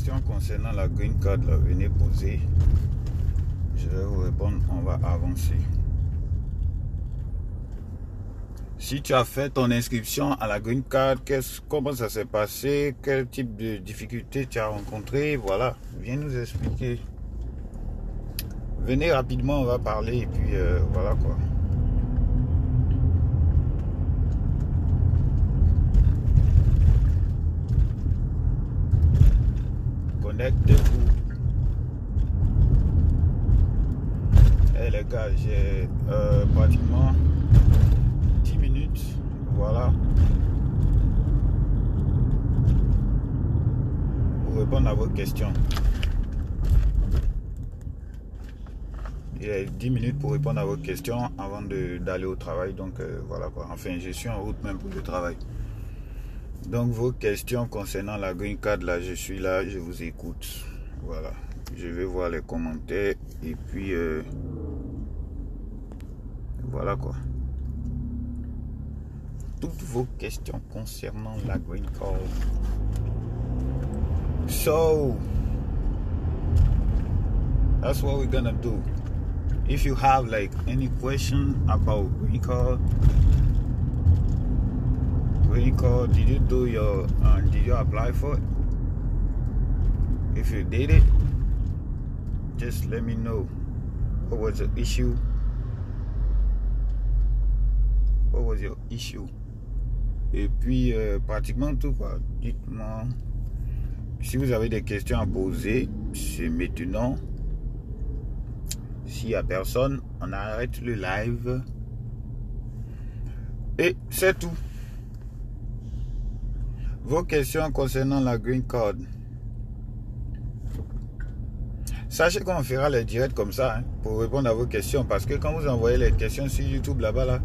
questions concernant la green card, là, venez poser. Je vais vous répondre, on va avancer. Si tu as fait ton inscription à la green card, comment ça s'est passé? Quel type de difficultés tu as rencontré? Voilà, viens nous expliquer. Venez rapidement, on va parler et puis voilà quoi. Connectez-vous. Eh les gars, j'ai pratiquement 10 minutes. Voilà. Pour répondre à vos questions. Il y a 10 minutes pour répondre à vos questions avant d'aller au travail. Donc voilà quoi. Enfin, je suis en route même pour le travail. Donc vos questions concernant la green card, là, je suis là, je vous écoute. Voilà. Je vais voir les commentaires et puis voilà quoi. Toutes vos questions concernant la green card. So that's what we're gonna do. If you have like any question about green card, did you do your did you apply for it? If you did it, just let me know. What was the issue? What was your issue? Et puis pratiquement tout quoi. Dites-moi si vous avez des questions à poser. C'est maintenant. S'il n'y a personne, on arrête le live. Et c'est tout. Vos questions concernant la green card. Sachez qu'on fera les directs comme ça hein, pour répondre à vos questions. Parce que quand vous envoyez les questions sur YouTube là-bas, là,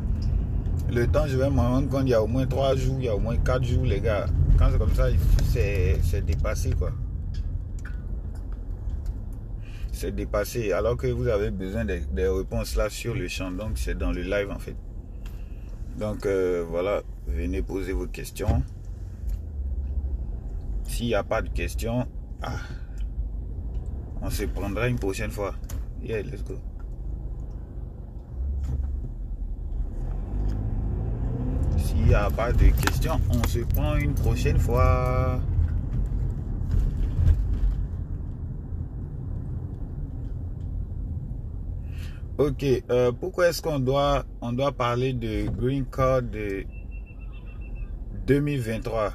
le temps, je vais m'en rendre compte, il y a au moins 3 jours, il y a au moins 4 jours, les gars. Quand c'est comme ça, c'est dépassé, quoi. C'est dépassé, alors que vous avez besoin des réponses là sur le champ. Donc, c'est dans le live, en fait. Donc, voilà, venez poser vos questions. S'il n'y a pas de questions, on se prendra une prochaine fois. Yeah, let's go. S'il n'y a pas de questions, on se prend une prochaine fois. Ok, pourquoi est-ce qu'on doit parler de Green Card de 2023?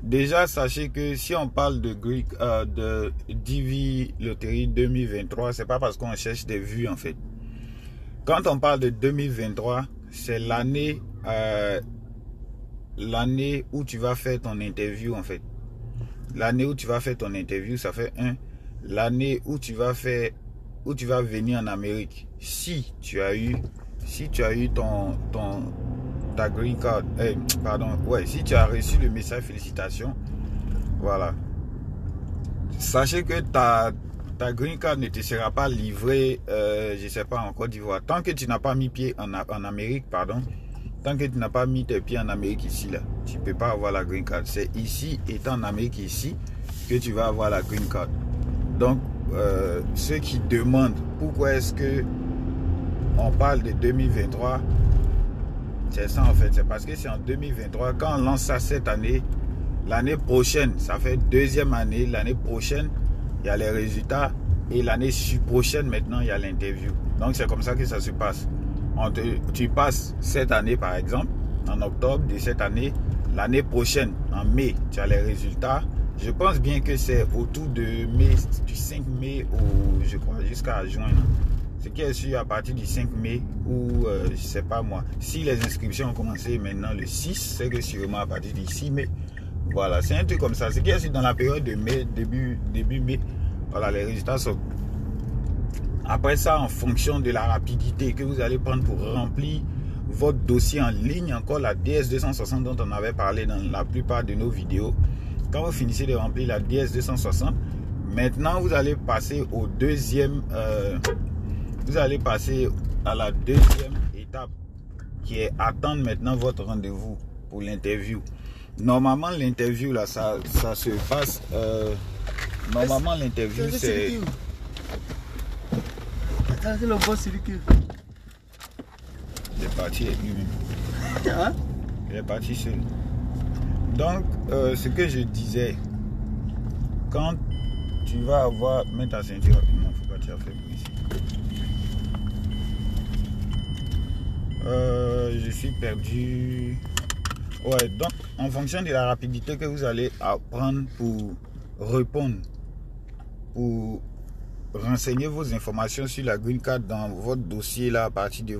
Déjà, sachez que si on parle de DV Loterie 2023, c'est pas parce qu'on cherche des vues en fait. Quand on parle de 2023, c'est l'année où tu vas faire ton interview en fait. L'année où tu vas faire ton interview, ça fait l'année où tu vas venir en Amérique. Si tu as eu ta green card, si tu as reçu le message félicitations, voilà. Sachez que ta green card ne te sera pas livrée, je sais pas, en Côte d'Ivoire. Tant que tu n'as pas mis pied en Amérique, tant que tu n'as pas mis tes pieds en Amérique ici, là, tu ne peux pas avoir la green card. C'est ici, étant en Amérique ici, que tu vas avoir la green card. Donc, ceux qui demandent pourquoi est-ce que on parle de 2023, c'est ça en fait. C'est parce que c'est en 2023, quand on lance ça cette année, l'année prochaine, ça fait deuxième année, l'année prochaine, il y a les résultats et l'année prochaine maintenant, il y a l'interview. Donc, c'est comme ça que ça se passe. Tu passes cette année par exemple, en octobre de cette année, l'année prochaine, en mai, tu as les résultats. Je pense bien que c'est autour de mai, du 5 mai je crois, jusqu'à juin. Ce qui est sûr à partir du 5 mai ou je sais pas moi. Si les inscriptions ont commencé maintenant le 6, c'est que sûrement à partir du 6 mai. Voilà, c'est un truc comme ça. Ce qui est sûr dans la période de mai, début mai, voilà, les résultats sont. Après ça, en fonction de la rapidité que vous allez prendre pour remplir votre dossier en ligne, encore la DS260 dont on avait parlé dans la plupart de nos vidéos. Quand vous finissez de remplir la DS260, maintenant vous allez passer au deuxième, vous allez passer à la deuxième étape qui est attendre maintenant votre rendez-vous pour l'interview. Normalement, l'interview, là, ça se passe... normalement, l'interview, c'est... C'est le boss circuit. Il est parti avec lui-même. Hein? Il est parti seul. Donc, ce que je disais, quand tu vas avoir... Mets ta ceinture rapidement, faut pas te faire pour ici. Je suis perdu. Ouais, donc, en fonction de la rapidité que vous allez apprendre pour répondre, pour renseigner vos informations sur la green card dans votre dossier là, à partir de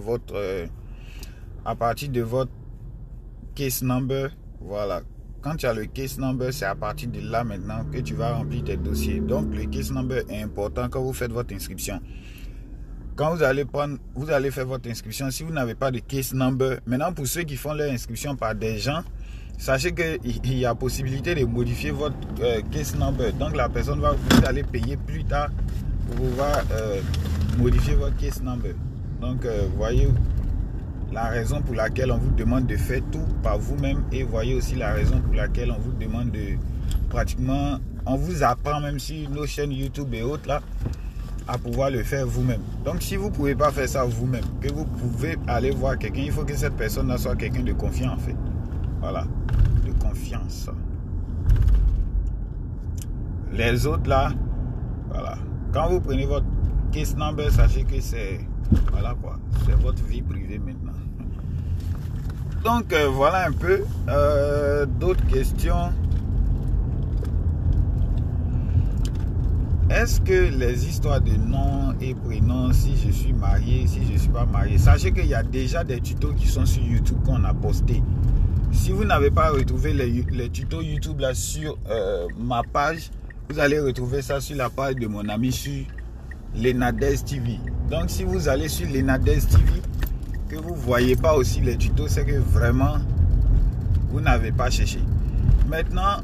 votre case number, voilà. Quand tu as le case number, c'est à partir de là maintenant que tu vas remplir tes dossiers. Donc le case number est important quand vous faites votre inscription. Quand vous allez faire votre inscription, si vous n'avez pas de case number, maintenant pour ceux qui font leur inscription par des gens, sachez qu'il y a possibilité de modifier votre case number. Donc la personne vous allez payer plus tard pour pouvoir modifier votre case number. Donc voyez la raison pour laquelle on vous demande de faire tout par vous-même, et voyez aussi la raison pour laquelle on vous demande de pratiquement, on vous apprend même sur nos chaînes YouTube et autres là, à pouvoir le faire vous-même. Donc si vous ne pouvez pas faire ça vous-même, que vous pouvez aller voir quelqu'un, il faut que cette personne-là soit quelqu'un de confiant en fait. Voilà, de confiance. Les autres là, voilà. Quand vous prenez votre case number, sachez que c'est, voilà quoi, c'est votre vie privée maintenant. Donc voilà un peu. D'autres questions? Est-ce que les histoires de nom et prénom, si je suis marié, si je ne suis pas marié, sachez qu'il y a déjà des tutos qui sont sur YouTube qu'on a postés. Si vous n'avez pas retrouvé les tutos YouTube là sur ma page, vous allez retrouver ça sur la page de mon ami sur Lenadez TV. Donc si vous allez sur Lenadez TV, que vous ne voyez pas aussi les tutos, c'est que vraiment vous n'avez pas cherché. Maintenant,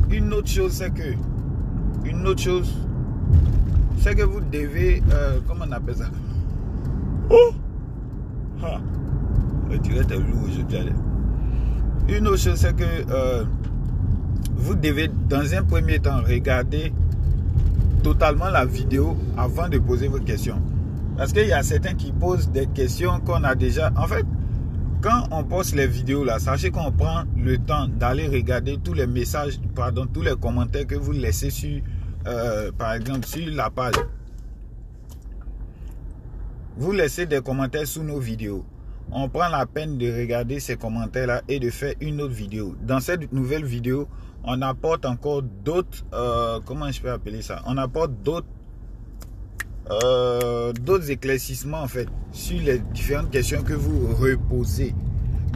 une autre chose, c'est que vous devez, comment on appelle ça? Oh! Ah! Tu es lourd aujourd'hui. Une autre chose, c'est que vous devez, dans un premier temps, regarder totalement la vidéo avant de poser vos questions. Parce qu'il y a certains qui posent des questions qu'on a déjà... En fait, quand on poste les vidéos là, sachez qu'on prend le temps d'aller regarder tous les messages, pardon, tous les commentaires que vous laissez sur, par exemple, sur la page. Vous laissez des commentaires sous nos vidéos. On prend la peine de regarder ces commentaires là et de faire une autre vidéo. Dans cette nouvelle vidéo, on apporte encore d'autres, comment je peux appeler ça? On apporte d'autres éclaircissements en fait sur les différentes questions que vous reposez.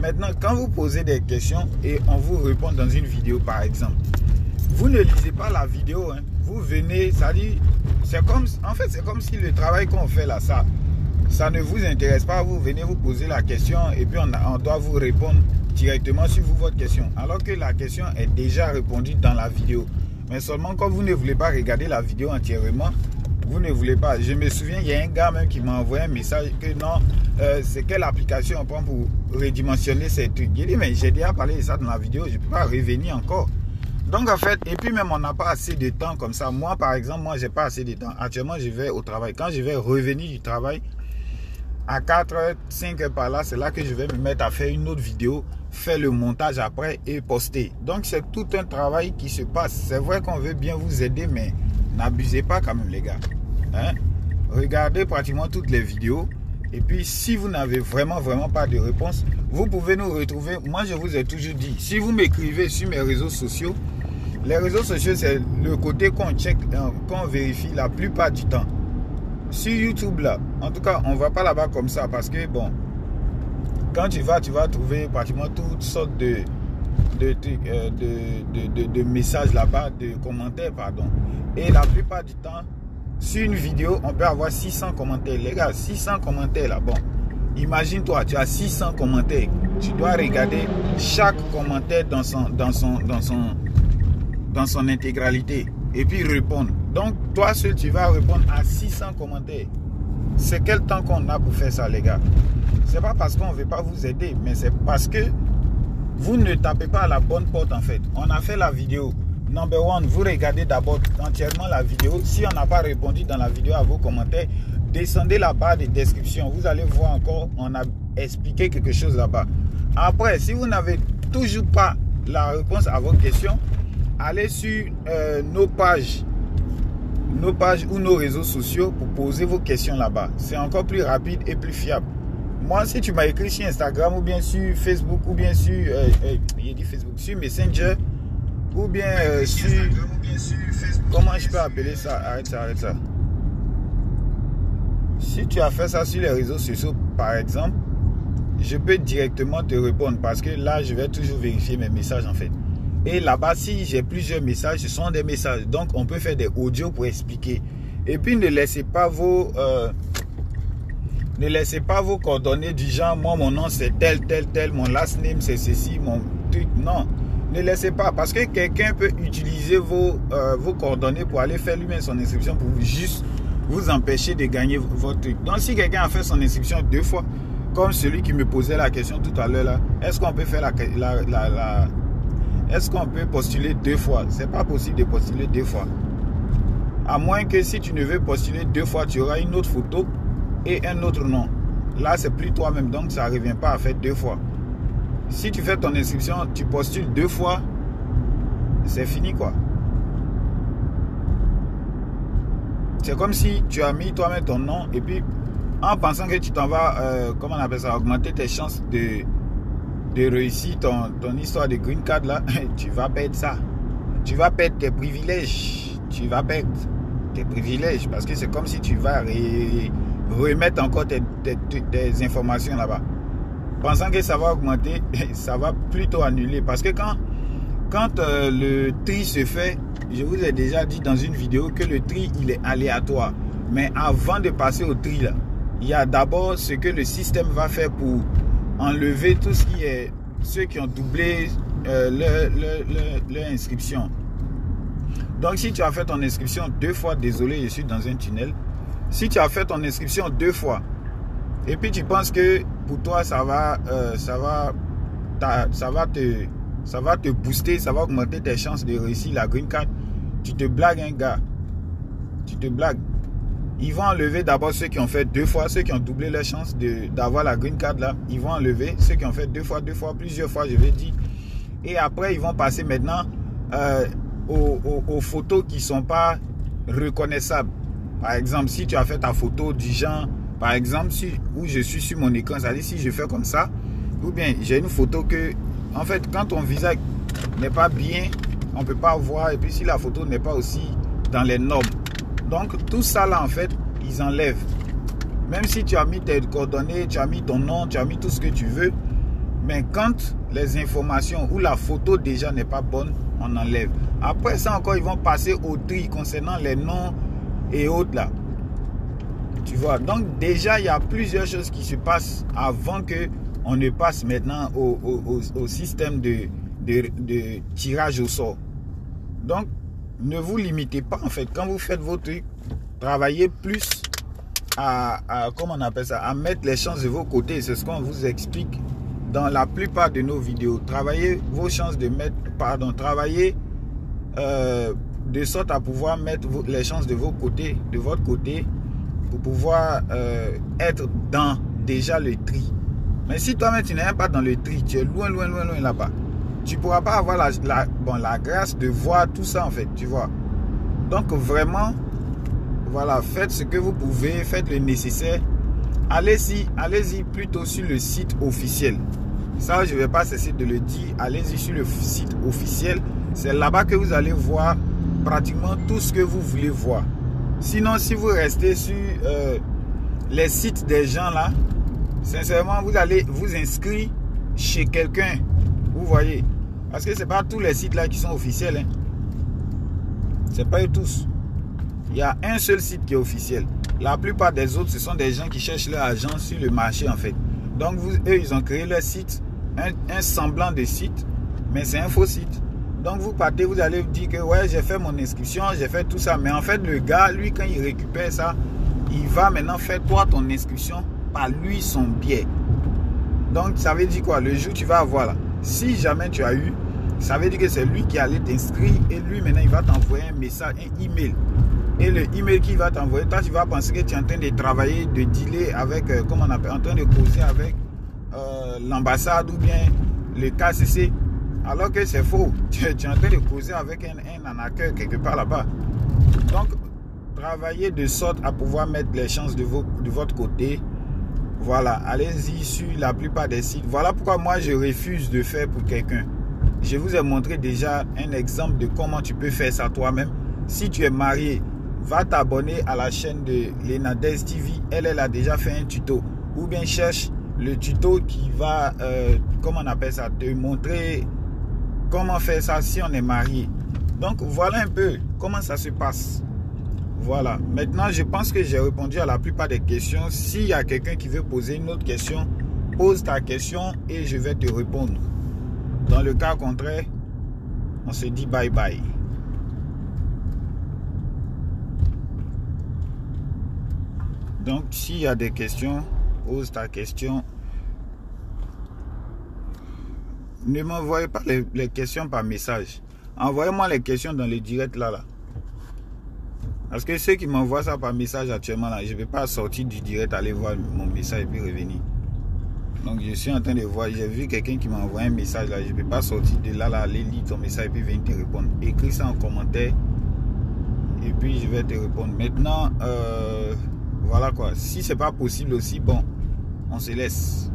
Maintenant, quand vous posez des questions et on vous répond dans une vidéo par exemple, vous ne lisez pas la vidéo, hein. Vous venez, ça dit, c'est comme, en fait c'est comme si le travail qu'on fait là, ça ne vous intéresse pas, vous venez vous poser la question et puis on doit vous répondre directement sur votre question, alors que la question est déjà répondue dans la vidéo. Mais seulement quand vous ne voulez pas regarder la vidéo entièrement, vous ne voulez pas. Je me souviens, il y a un gars même qui m'a envoyé un message que non, c'est quelle application on prend pour redimensionner ces trucs. J'ai dit, mais j'ai déjà parlé de ça dans la vidéo, je ne peux pas revenir encore. Donc en fait, et puis même on n'a pas assez de temps comme ça. Moi par exemple, moi j'ai pas assez de temps. Actuellement je vais au travail. Quand je vais revenir du travail, à 4h, 5h par là, c'est là que je vais me mettre à faire une autre vidéo, faire le montage après et poster. Donc c'est tout un travail qui se passe. C'est vrai qu'on veut bien vous aider, mais n'abusez pas quand même les gars. Hein? Regardez pratiquement toutes les vidéos. Et puis si vous n'avez vraiment pas de réponse, vous pouvez nous retrouver. Moi je vous ai toujours dit, si vous m'écrivez sur mes réseaux sociaux, les réseaux sociaux c'est le côté qu'on check, qu'on vérifie la plupart du temps. Sur YouTube là, en tout cas on ne va pas là-bas comme ça parce que bon, quand tu vas trouver pratiquement toutes sortes de messages là-bas, de commentaires pardon. Et la plupart du temps, sur une vidéo, on peut avoir 600 commentaires. Les gars, 600 commentaires là, bon. Imagine-toi, tu as 600 commentaires. Tu dois regarder chaque commentaire dans son intégralité et puis répondre. Donc, toi seul, tu vas répondre à 600 commentaires. C'est quel temps qu'on a pour faire ça, les gars? C'est pas parce qu'on ne veut pas vous aider, mais c'est parce que vous ne tapez pas à la bonne porte en fait. On a fait la vidéo. Number one, vous regardez d'abord entièrement la vidéo. Si on n'a pas répondu dans la vidéo à vos commentaires, descendez la barre de description. Vous allez voir encore, on a expliqué quelque chose là-bas. Après, si vous n'avez toujours pas la réponse à vos questions, allez sur nos pages ou nos réseaux sociaux pour poser vos questions là-bas. C'est encore plus rapide et plus fiable. Moi, si tu m'as écrit sur Instagram ou bien sur Facebook ou bien sur, sur Messenger ou bien sur comment je peux appeler ça? Arrête ça. Si tu as fait ça sur les réseaux sociaux, par exemple, je peux directement te répondre parce que là, je vais toujours vérifier mes messages en fait. Et là-bas, si j'ai plusieurs messages, ce sont des messages. Donc, on peut faire des audios pour expliquer. Et puis, ne laissez pas vos coordonnées du genre, moi, mon nom, c'est tel, mon last name, c'est ceci, mon truc. Non, ne laissez pas. Parce que quelqu'un peut utiliser vos coordonnées pour aller faire lui-même son inscription pour juste vous empêcher de gagner votre truc. Donc, si quelqu'un a fait son inscription 2 fois, comme celui qui me posait la question tout à l'heure là, est-ce qu'on peut faire est-ce qu'on peut postuler 2 fois? C'est pas possible de postuler 2 fois. À moins que si tu ne veux postuler 2 fois, tu auras une autre photo et un autre nom. Là, c'est plus toi-même, donc ça ne revient pas à faire 2 fois. Si tu fais ton inscription, tu postules 2 fois, c'est fini quoi. C'est comme si tu as mis toi-même ton nom et puis en pensant que tu t'en vas, comment on appelle ça, augmenter tes chances de réussir ton histoire de green card là, tu vas perdre ça. Tu vas perdre tes privilèges. Tu vas perdre tes privilèges parce que c'est comme si tu vas remettre encore tes informations là-bas. Pensant que ça va augmenter, ça va plutôt annuler. Parce que quand le tri se fait, je vous ai déjà dit dans une vidéo que le tri, il est aléatoire. Mais avant de passer au tri là, il y a d'abord ce que le système va faire pour enlever tout ce qui est ceux qui ont doublé leur inscription. Donc si tu as fait ton inscription 2 fois, désolé, je suis dans un tunnel. Si tu as fait ton inscription 2 fois et puis tu penses que pour toi ça va te booster, ça va augmenter tes chances de réussir la green card, tu te blagues un gars. Tu te blagues. Ils vont enlever d'abord ceux qui ont fait 2 fois, ceux qui ont doublé leur chance d'avoir la green card là. Ils vont enlever ceux qui ont fait 2 fois, plusieurs fois, je vais dire. Et après, ils vont passer maintenant aux photos qui ne sont pas reconnaissables. Par exemple, si tu as fait ta photo du genre, par exemple, où je suis sur mon écran, c'est-à-dire si je fais comme ça, ou bien j'ai une photo que, en fait, quand ton visage n'est pas bien, on ne peut pas voir. Et puis si la photo n'est pas aussi dans les normes. Donc tout ça là en fait, ils enlèvent. Même si tu as mis tes coordonnées, tu as mis ton nom, tu as mis tout ce que tu veux. Mais quand les informations ou la photo déjà n'est pas bonne, on enlève. Après ça encore, ils vont passer au tri concernant les noms et autres là. Tu vois, donc déjà il y a plusieurs choses qui se passent avant que on ne passe maintenant au système de tirage au sort. Donc ne vous limitez pas en fait. Quand vous faites vos trucs, travaillez plus à comment on appelle ça, à mettre les chances de vos côtés. C'est ce qu'on vous explique dans la plupart de nos vidéos. Travaillez vos chances de mettre, travaillez de sorte à pouvoir mettre les chances de votre côté, pour pouvoir être dans déjà le tri. Mais si toi-même tu n'es pas dans le tri, tu es loin là-bas, tu ne pourras pas avoir la grâce de voir tout ça en fait, tu vois. Donc vraiment, voilà, faites ce que vous pouvez, faites le nécessaire. Allez-y plutôt sur le site officiel. Ça, je ne vais pas cesser de le dire. Allez-y sur le site officiel. C'est là-bas que vous allez voir pratiquement tout ce que vous voulez voir. Sinon, si vous restez sur les sites des gens là, sincèrement, vous allez vous inscrire chez quelqu'un. Vous voyez. Parce que ce n'est pas tous les sites là qui sont officiels. Hein. Ce n'est pas eux tous. Il y a un seul site qui est officiel. La plupart des autres, ce sont des gens qui cherchent leur argent sur le marché en fait. Donc eux, ils ont créé leur site, un semblant de site, mais c'est un faux site. Donc vous partez, vous allez vous dire que ouais, j'ai fait mon inscription, j'ai fait tout ça. Mais en fait, le gars, lui, quand il récupère ça, il va maintenant faire toi ton inscription par lui son biais. Donc ça veut dire quoi? Le jour où tu vas avoir là, Si jamais tu as eu, ça veut dire que c'est lui qui allait t'inscrire et lui maintenant il va t'envoyer un message, un email. Et le email qu'il va t'envoyer, toi tu vas penser que tu es en train de travailler, de dealer avec, comment on appelle, en train de causer avec l'ambassade ou bien le KCC. Alors que c'est faux. Tu es en train de causer avec un arnaqueur quelque part là-bas. Donc, travaillez de sorte à pouvoir mettre les chances de votre côté. Voilà, allez-y sur la plupart des sites. Voilà pourquoi moi je refuse de faire pour quelqu'un. Je vous ai montré déjà un exemple de comment tu peux faire ça toi-même. Si tu es marié, va t'abonner à la chaîne de Lenadez TV. Elle a déjà fait un tuto. Ou bien cherche le tuto qui va, comment on appelle ça, te montrer comment faire ça si on est marié. Donc voilà un peu comment ça se passe. Voilà, maintenant je pense que j'ai répondu à la plupart des questions. S'il y a quelqu'un qui veut poser une autre question, pose ta question et je vais te répondre. Dans le cas contraire, on se dit bye bye. Donc s'il y a des questions, pose ta question. Ne m'envoyez pas les questions par message. Envoyez-moi les questions dans le direct là. Parce que ceux qui m'envoient ça par message actuellement là, je ne vais pas sortir du direct, aller voir mon message et puis revenir. Donc je suis en train de voir, j'ai vu quelqu'un qui m'a envoyé un message là, je ne vais pas sortir de là, aller lire ton message et puis venir te répondre. Écris ça en commentaire et puis je vais te répondre. Maintenant, voilà quoi. Si c'est pas possible aussi, bon, on se laisse.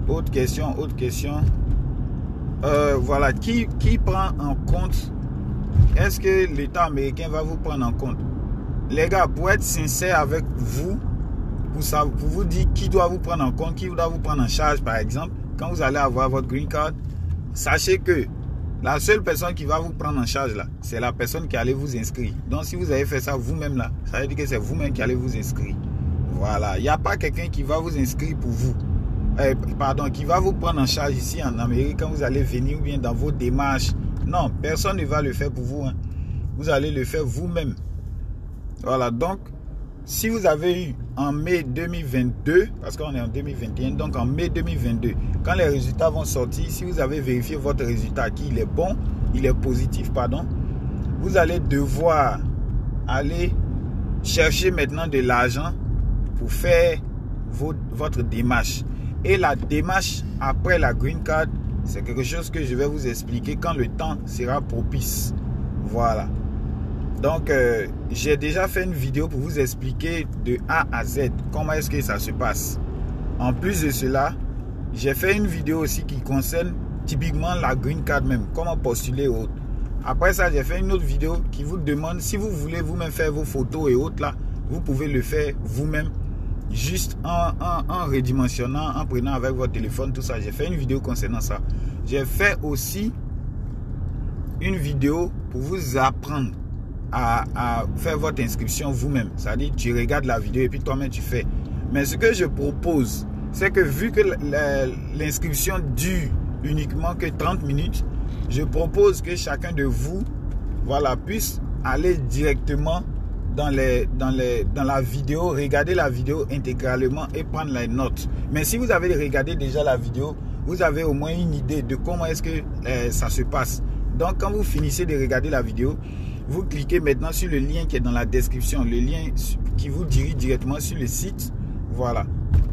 Autre question. Voilà, qui prend en compte? Est-ce que l'État américain va vous prendre en compte? Les gars, pour être sincère avec vous, pour vous dire qui doit vous prendre en compte, qui doit vous prendre en charge, par exemple, quand vous allez avoir votre green card, sachez que la seule personne qui va vous prendre en charge là, c'est la personne qui allait vous inscrire. Donc si vous avez fait ça vous-même là, ça veut dire que c'est vous-même qui allez vous inscrire. Voilà, il n'y a pas quelqu'un qui va vous inscrire pour vous. Qui va vous prendre en charge ici en Amérique quand vous allez venir ou bien dans vos démarches. Non, personne ne va le faire pour vous. Vous allez le faire vous-même. Voilà, donc, si vous avez eu en mai 2022, parce qu'on est en 2021, donc en mai 2022, quand les résultats vont sortir, si vous avez vérifié votre résultat, qu'il est bon, il est positif, pardon, vous allez devoir aller chercher maintenant de l'argent pour faire votre démarche. Et la démarche après la green card, c'est quelque chose que je vais vous expliquer quand le temps sera propice. Voilà. Donc, j'ai déjà fait une vidéo pour vous expliquer de A à Z comment est-ce que ça se passe. En plus de cela, j'ai fait une vidéo aussi qui concerne typiquement la green card même, comment postuler et autres. Après ça, j'ai fait une autre vidéo qui vous demande, si vous voulez vous-même faire vos photos et autres là, vous pouvez le faire vous-même. Juste en redimensionnant, en prenant avec votre téléphone, tout ça. J'ai fait une vidéo concernant ça. J'ai fait aussi une vidéo pour vous apprendre à faire votre inscription vous-même. C'est-à-dire, tu regardes la vidéo et puis toi-même tu fais. Mais ce que je propose, c'est que vu que l'inscription dure uniquement que 30 minutes, je propose que chacun de vous, voilà, puisse aller directement dans la vidéo, regarder la vidéo intégralement et prendre les notes. Mais si vous avez regardé déjà la vidéo, vous avez au moins une idée de comment est-ce que ça se passe. Donc quand vous finissez de regarder la vidéo, vous cliquez maintenant sur le lien qui est dans la description, le lien qui vous dirige directement sur le site. Voilà,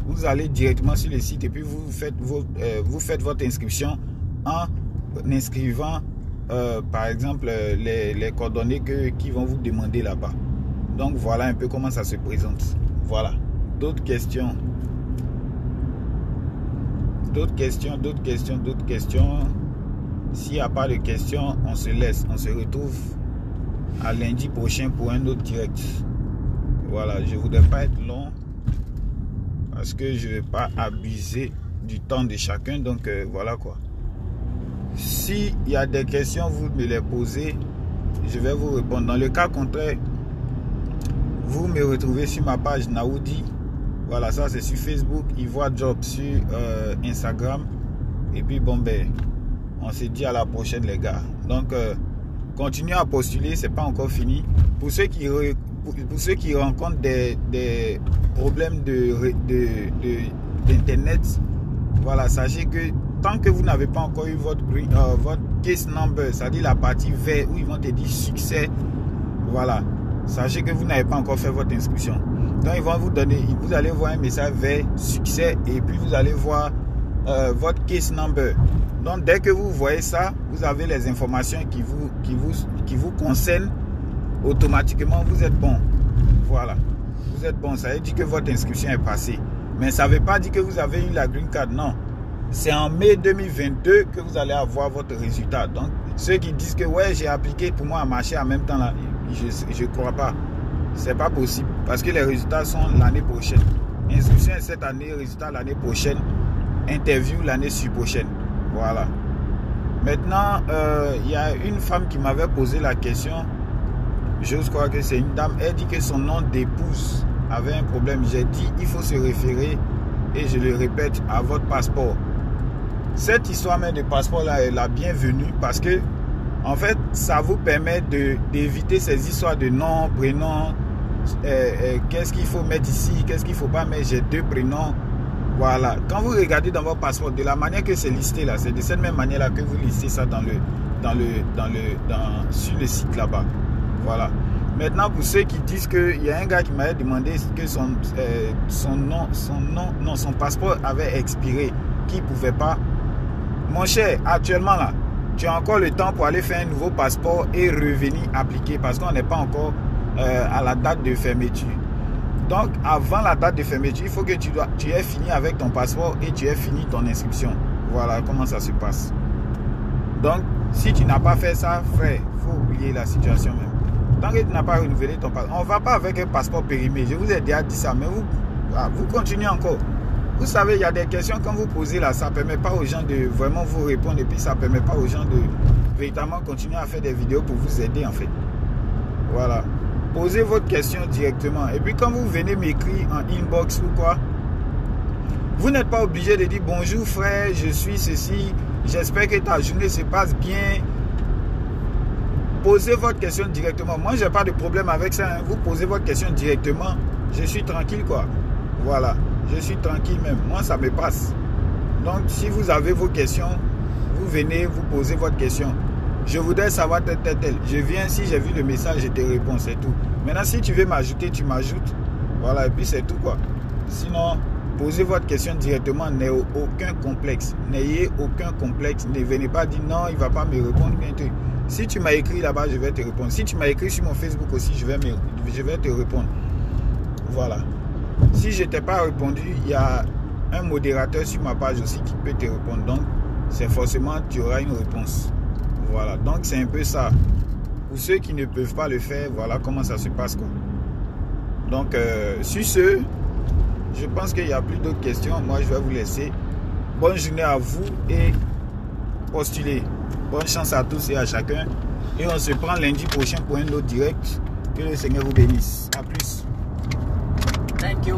vous allez directement sur le site et puis vous faites votre inscription en inscrivant par exemple les coordonnées qui vont vous demander là-bas. Donc voilà un peu comment ça se présente. Voilà. D'autres questions? S'il n'y a pas de questions, on se laisse. On se retrouve à lundi prochain pour un autre direct. Voilà, je ne voudrais pas être long parce que je ne vais pas abuser du temps de chacun. Donc voilà quoi. S'il y a des questions, vous me les posez. Je vais vous répondre. Dans le cas contraire, vous me retrouvez sur ma page Naoudi. Voilà, ça c'est sur Facebook. Ivoire Job sur Instagram. Et puis bon ben, on se dit à la prochaine les gars. Donc continuez à postuler, c'est pas encore fini. Pour ceux qui rencontrent des problèmes d'internet, Voilà, sachez que tant que vous n'avez pas encore eu votre case number, c'est-à-dire la partie verte où ils vont te dire succès, voilà, sachez que vous n'avez pas encore fait votre inscription. Donc ils vont vous donner, vous allez voir un message vert succès et puis vous allez voir votre case number. Donc dès que vous voyez ça, vous avez les informations qui vous concernent. Automatiquement vous êtes bon. Voilà, vous êtes bon. Ça veut dire que votre inscription est passée, mais ça ne veut pas dire que vous avez eu la green card. Non, c'est en mai 2022 que vous allez avoir votre résultat. Donc ceux qui disent que ouais, j'ai appliqué, pour moi à marcher en même temps là, je ne crois pas. C'est pas possible parce que les résultats sont l'année prochaine. Inscription cette année, résultat l'année prochaine, interview l'année prochaine. Voilà. Maintenant, il y a une femme qui m'avait posé la question. Je crois que c'est une dame. Elle dit que son nom d'épouse avait un problème. J'ai dit il faut se référer, et je le répète, à votre passeport. Cette histoire même de passeport là est la bienvenue parce que en fait ça vous permet d'éviter ces histoires de nom, prénom, qu'est-ce qu'il faut mettre ici, qu'est-ce qu'il ne faut pas mettre. J'ai 2 prénoms. Voilà, quand vous regardez dans votre passeport, de la manière que c'est listé là, c'est de cette même manière là que vous listez ça sur le site là-bas. Voilà. Maintenant, pour ceux qui disent qu'il y a un gars qui m'avait demandé que son passeport avait expiré, qu'il ne pouvait pas. Mon cher, actuellement là, tu as encore le temps pour aller faire un nouveau passeport et revenir appliquer parce qu'on n'est pas encore à la date de fermeture. Donc, avant la date de fermeture, il faut que tu aies fini avec ton passeport et tu aies fini ton inscription. Voilà comment ça se passe. Donc, si tu n'as pas fait ça, frère, il faut oublier la situation même. Tant que tu n'as pas renouvelé ton passeport, on ne va pas avec un passeport périmé. Je vous ai déjà dit ça, mais vous continuez encore. Vous savez, il y a des questions quand vous posez là, ça ne permet pas aux gens de vraiment vous répondre et puis ça ne permet pas aux gens de véritablement continuer à faire des vidéos pour vous aider en fait. Voilà. Posez votre question directement. Et puis quand vous venez m'écrire en inbox ou quoi, vous n'êtes pas obligé de dire bonjour frère, je suis ceci, j'espère que ta journée se passe bien. Posez votre question directement. Moi, je n'ai pas de problème avec ça. Hein. Vous posez votre question directement. Je suis tranquille quoi. Voilà. Je suis tranquille même. Moi, ça me passe. Donc, si vous avez vos questions, vous venez, vous posez votre question. Je voudrais savoir tel. Je viens, si j'ai vu le message, je te réponds, c'est tout. Maintenant, si tu veux m'ajouter, tu m'ajoutes. Voilà, et puis c'est tout quoi. Sinon, posez votre question directement. N'ayez aucun complexe. N'ayez aucun complexe. Ne venez pas dire non, il ne va pas me répondre. Si tu m'as écrit là-bas, je vais te répondre. Si tu m'as écrit sur mon Facebook aussi, je vais te répondre. Voilà. Si je ne t'ai pas répondu, il y a un modérateur sur ma page aussi qui peut te répondre. Donc, c'est forcément, tu auras une réponse. Voilà. Donc, c'est un peu ça. Pour ceux qui ne peuvent pas le faire, voilà comment ça se passe, quoi. Donc, sur ce, je pense qu'il n'y a plus d'autres questions. Moi, je vais vous laisser. Bonne journée à vous et postulez. Bonne chance à tous et à chacun. Et on se prend lundi prochain pour un autre direct. Que le Seigneur vous bénisse. A plus. Thank you.